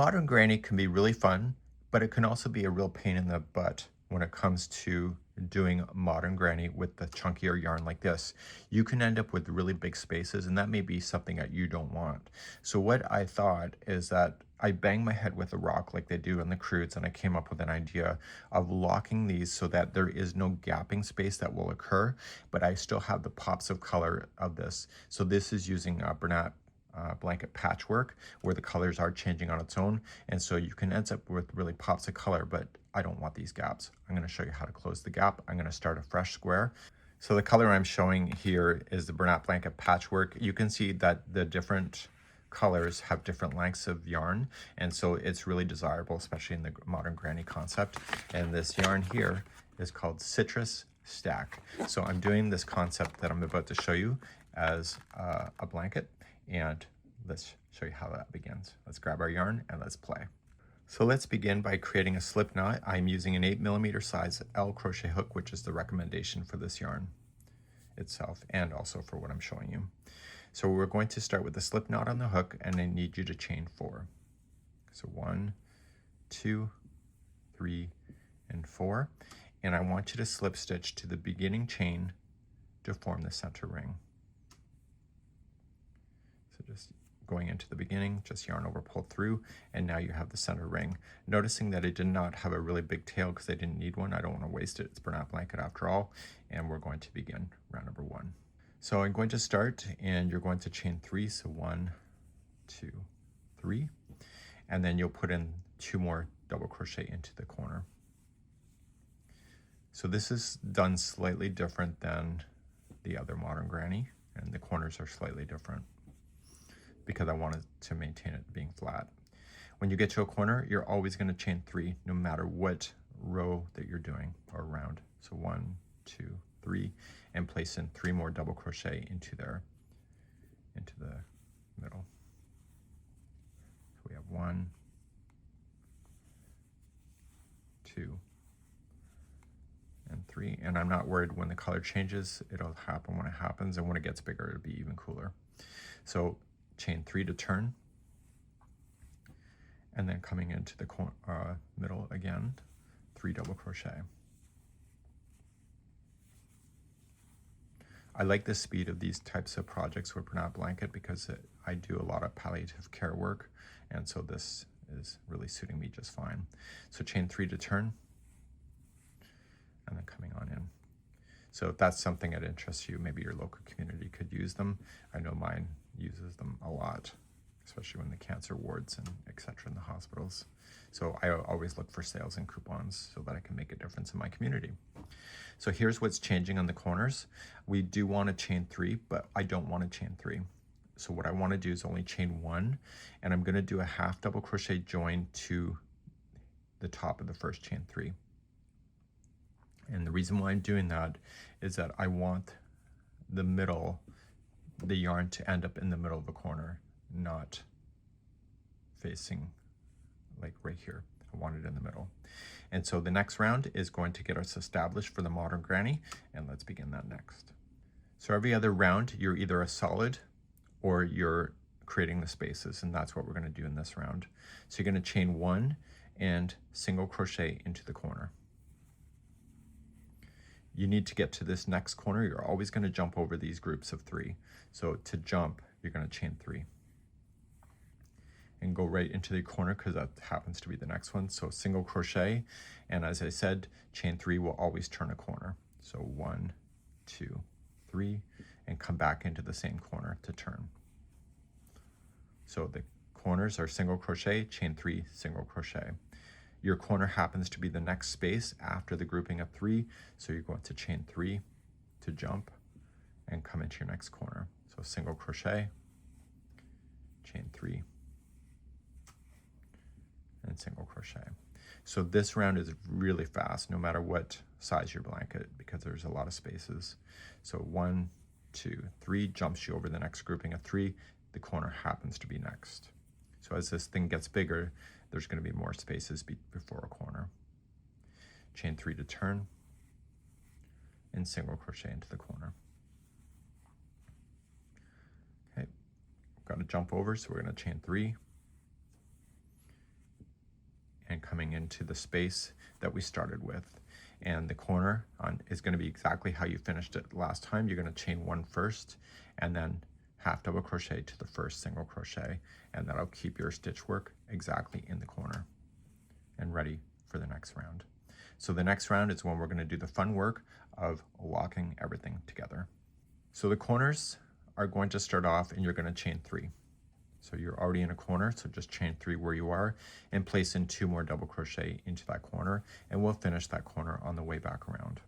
Modern granny can be really fun, but it can also be a real pain in the butt when it comes to doing modern granny with the chunkier yarn like this. You can end up with really big spaces, and that may be something that you don't want. So what I thought is that I banged my head with a rock like they do in the crudes, and I came up with an idea of locking these so that there is no gapping space that will occur, but I still have the pops of color of this. So this is using Bernat Blanket Patchwork, where the colors are changing on its own, and so you can end up with really pops of color, but I don't want these gaps. I'm going to show you how to close the gap. I'm going to start a fresh square. So the color I'm showing here is the Bernat Blanket Patchwork. You can see that the different colors have different lengths of yarn, and so it's really desirable, especially in the modern granny concept. And this yarn here is called Citrus Stack. So I'm doing this concept that I'm about to show you as a blanket, and let's show you how that begins. Let's grab our yarn and let's play. So let's begin by creating a slip knot. I'm using an 8mm size L crochet hook, which is the recommendation for this yarn itself and also for what I'm showing you. So we're going to start with the slip knot on the hook, and I need you to chain 4. So 1, 2, 3, and 4. And I want you to slip stitch to the beginning chain to form the center ring. So just going into the beginning, just yarn over, pull through, and now you have the center ring. Noticing that it did not have a really big tail because I didn't need one. I don't want to waste it. It's Bernat Blanket after all. And we're going to begin round number 1. So I'm going to start, and you're going to chain 3. So 1, 2, 3. And then you'll put in 2 more double crochet into the corner. So this is done slightly different than the other modern granny, and the corners are slightly different because I wanted to maintain it being flat. When you get to a corner, you're always going to chain 3 no matter what row that you're doing or round. So 1, 2, 3, and place in 3 more double crochet into there, into the middle. So we have 1, 2, and 3. And I'm not worried when the color changes. It'll happen when it happens, and when it gets bigger, it'll be even cooler. So chain 3 to turn, and then coming into the middle again, 3 double crochet. I like the speed of these types of projects with Bernat Blanket because I do a lot of palliative care work, and so this is really suiting me just fine. So chain 3 to turn, and then coming on in. So if that's something that interests you, maybe your local community could use them. I know mine uses them a lot, especially when the cancer wards and etc. in the hospitals. So I always look for sales and coupons so that I can make a difference in my community. So here's what's changing on the corners. We do want to chain 3, but I don't want to chain 3. So what I want to do is only chain 1, and I'm going to do a half double crochet join to the top of the first chain 3. And the reason why I'm doing that is that I want the yarn to end up in the middle of the corner, not facing like right here. I want it in the middle. And so the next round is going to get us established for the modern granny, and let's begin that next. So every other round, you're either a solid or you're creating the spaces, and that's what we're going to do in this round. So you're going to chain 1 and single crochet into the corner. You need to get to this next corner. You're always going to jump over these groups of 3. So to jump, you're going to chain 3 and go right into the corner because that happens to be the next one. So single crochet, and as I said, chain 3 will always turn a corner. So 1, 2, 3, and come back into the same corner to turn. So the corners are single crochet, chain 3, single crochet. Your corner happens to be the next space after the grouping of 3, so you're going to chain 3 to jump and come into your next corner. So single crochet, chain 3, and single crochet. So this round is really fast no matter what size your blanket because there's a lot of spaces. So 1, 2, 3 jumps you over the next grouping of 3. The corner happens to be next. So as this thing gets bigger, there's going to be more spaces before a corner. Chain 3 to turn, and single crochet into the corner. Okay, got to jump over, so we're going to chain 3 into the space that we started with. And the corner is going to be exactly how you finished it last time. You're going to chain one first and then half double crochet to the first single crochet, and that'll keep your stitch work exactly in the corner and ready for the next round. So the next round is when we're going to do the fun work of locking everything together. So the corners are going to start off and you're going to chain 3. So you're already in a corner, so just chain 3 where you are and place in 2 more double crochet into that corner, and we'll finish that corner on the way back around.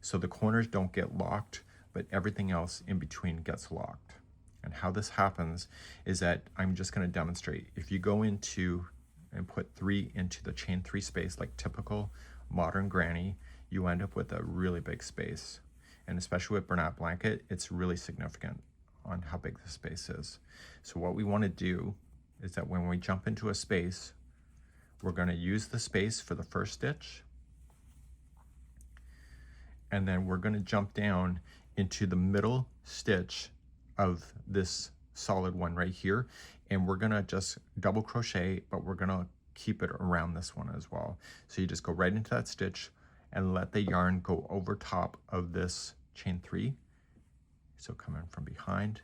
So the corners don't get locked, but everything else in between gets locked. And how this happens is that I'm just going to demonstrate. If you go into and put 3 into the chain 3 space like typical modern granny, you end up with a really big space. And especially with Bernat Blanket, it's really significant on how big the space is. So what we want to do is that when we jump into a space, we're going to use the space for the first stitch, and then we're going to jump down into the middle stitch of this solid one right here, and we're going to just double crochet, but we're going to keep it around this one as well. So you just go right into that stitch and let the yarn go over top of this chain 3. So come in from behind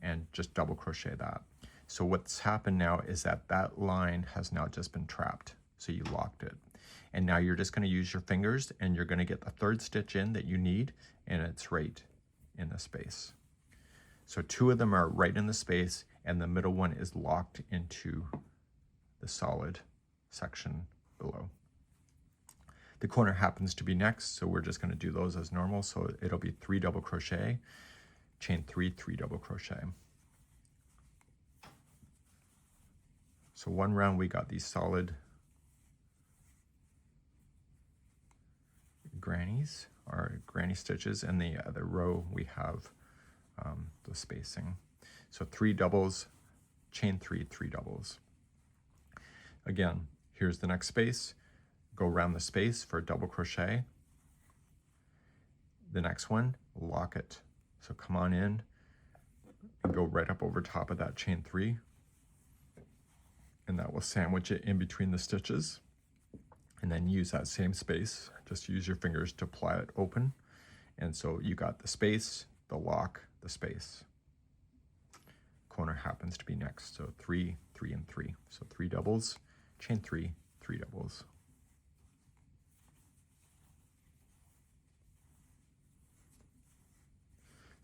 and just double crochet that. So what's happened now is that that line has now just been trapped. So you locked it. And now you're just going to use your fingers and you're going to get the 3rd stitch in that you need, and it's right in the space. So 2 of them are right in the space and the middle one is locked into the solid section below. The corner happens to be next, so we're just going to do those as normal. So it'll be 3 double crochet, chain 3, 3 double crochet. So one round we got these solid grannies or granny stitches, and the other row we have the spacing. So 3 doubles, chain 3, 3 doubles. Again, here's the next space. Go around the space for a double crochet. The next one, lock it. So come on in and go right up over top of that chain 3, and that will sandwich it in between the stitches. And then use that same space, just use your fingers to ply it open. And so you got the space, the lock, the space. Corner happens to be next, so 3, 3, and 3. So 3 doubles, chain 3, 3 doubles.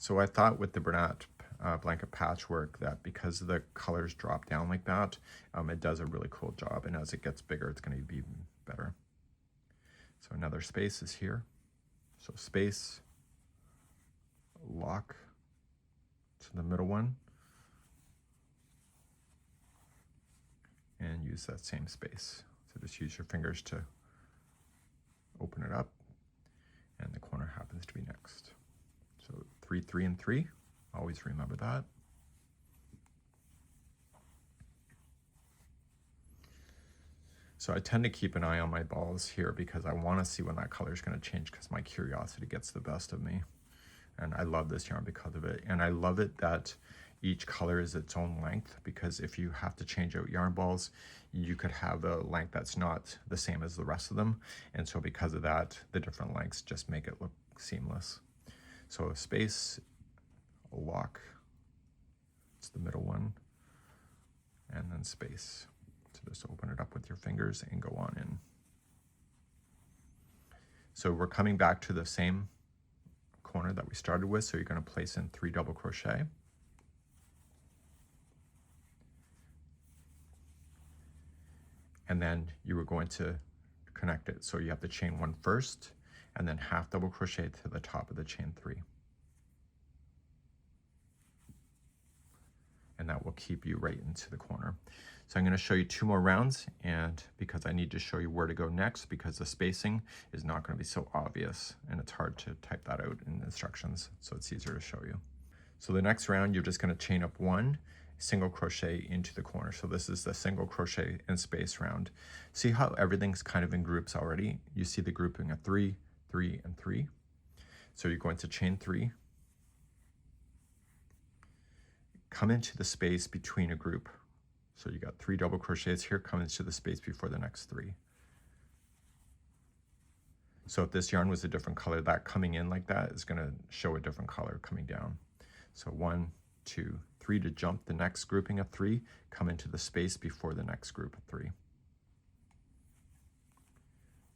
So I thought with the Bernat Blanket Patchwork that because the colors drop down like that, it does a really cool job, and as it gets bigger, it's going to be even better. So another space is here. So space, lock to the middle one, and use that same space. So just use your fingers to open it up, and the corner happens to be next. So 3, 3, and 3, always remember that. So I tend to keep an eye on my balls here because I want to see when that color is going to change, because my curiosity gets the best of me. And I love this yarn because of it. And I love it that each color is its own length, because if you have to change out yarn balls, you could have a length that's not the same as the rest of them. And so because of that, the different lengths just make it look seamless. So a space, a lock, it's the middle one, and then space. So just open it up with your fingers and go on in. So we're coming back to the same corner that we started with, so you're going to place in 3 double crochet. And then you were going to connect it. So you have to chain 1 first, and then half double crochet to the top of the chain 3. And that will keep you right into the corner. So I'm going to show you 2 more rounds, and because I need to show you where to go next, because the spacing is not going to be so obvious and it's hard to type that out in instructions, so it's easier to show you. So the next round, you're just going to chain up 1 single crochet into the corner. So this is the single crochet and space round. See how everything's kind of in groups already? You see the grouping of 3, 3, and 3. So you're going to chain 3, come into the space between a group. So you got 3 double crochets here, come into the space before the next 3. So if this yarn was a different color, that coming in like that is going to show a different color coming down. So 1, 2, 3 to jump the next grouping of 3, come into the space before the next group of 3.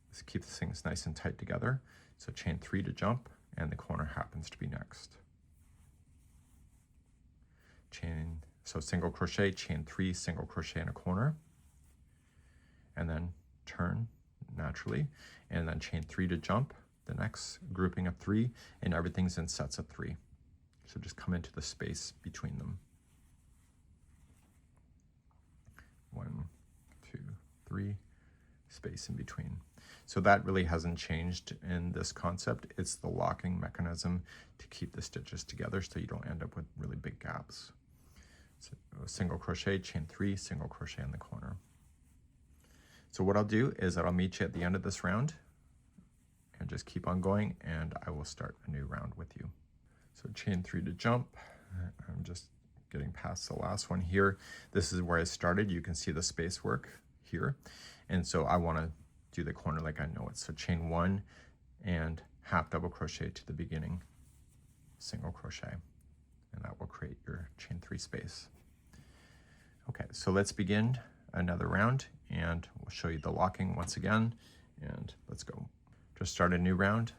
Let's keep things nice and tight together. So chain 3 to jump, and the corner happens to be next. So single crochet, chain 3, single crochet in a corner, and then turn naturally, and then chain 3 to jump the next grouping of 3, and everything's in sets of 3. So just come into the space between them. 1, 2, 3, space in between. So that really hasn't changed in this concept. It's the locking mechanism to keep the stitches together so you don't end up with really big gaps. So single crochet, chain 3, single crochet in the corner. So what I'll do is that I'll meet you at the end of this round and just keep on going, and I will start a new round with you. So chain 3 to jump. I'm just getting past the last one here. This is where I started. You can see the space work here. And so I want to do the corner like I know it. So chain 1 and half double crochet to the beginning, single crochet, and that will create your chain 3 space. Okay, so let's begin another round, and we'll show you the locking once again, and let's go. Just start a new round,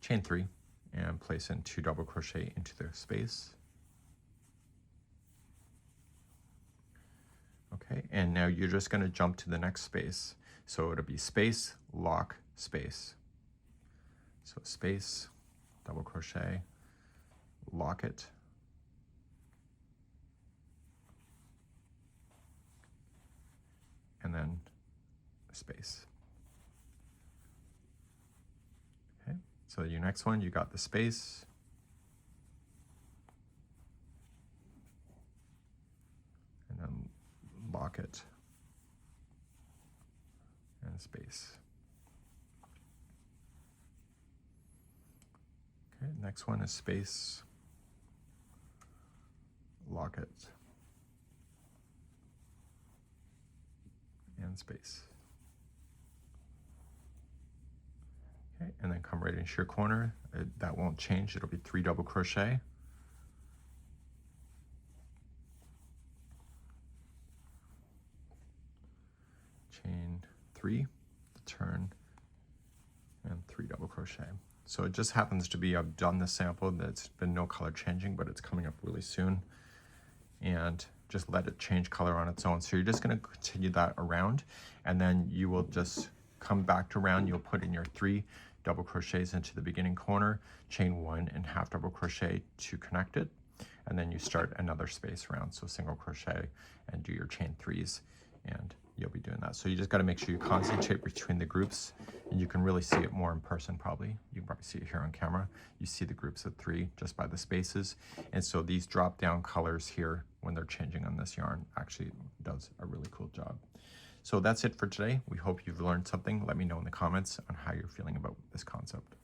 chain 3, and place in 2 double crochet into the space. Okay, and now you're just going to jump to the next space. So it'll be space, lock, space. So space, double crochet, lock it, and then space. Okay, so your next one, you got the space, and then lock it, and space. Okay, next one is space, lock it, and space. Okay, and then come right into your corner. That won't change, it'll be 3 double crochet. Chain 3, turn, and 3 double crochet. So it just happens to be, I've done the sample, that's been no color changing, but it's coming up really soon. And just let it change color on its own. So you're just going to continue that around, and then you will just come back to round. You'll put in your 3 double crochets into the beginning corner, chain 1 and half double crochet to connect it, and then you start another space round. So single crochet and do your chain 3s, and you'll be doing that. So you just got to make sure you concentrate between the groups, and you can really see it more in person probably. You can probably see it here on camera. You see the groups of 3 just by the spaces. And so these drop down colors here, when they're changing on this yarn, actually does a really cool job. So that's it for today. We hope you've learned something. Let me know in the comments on how you're feeling about this concept.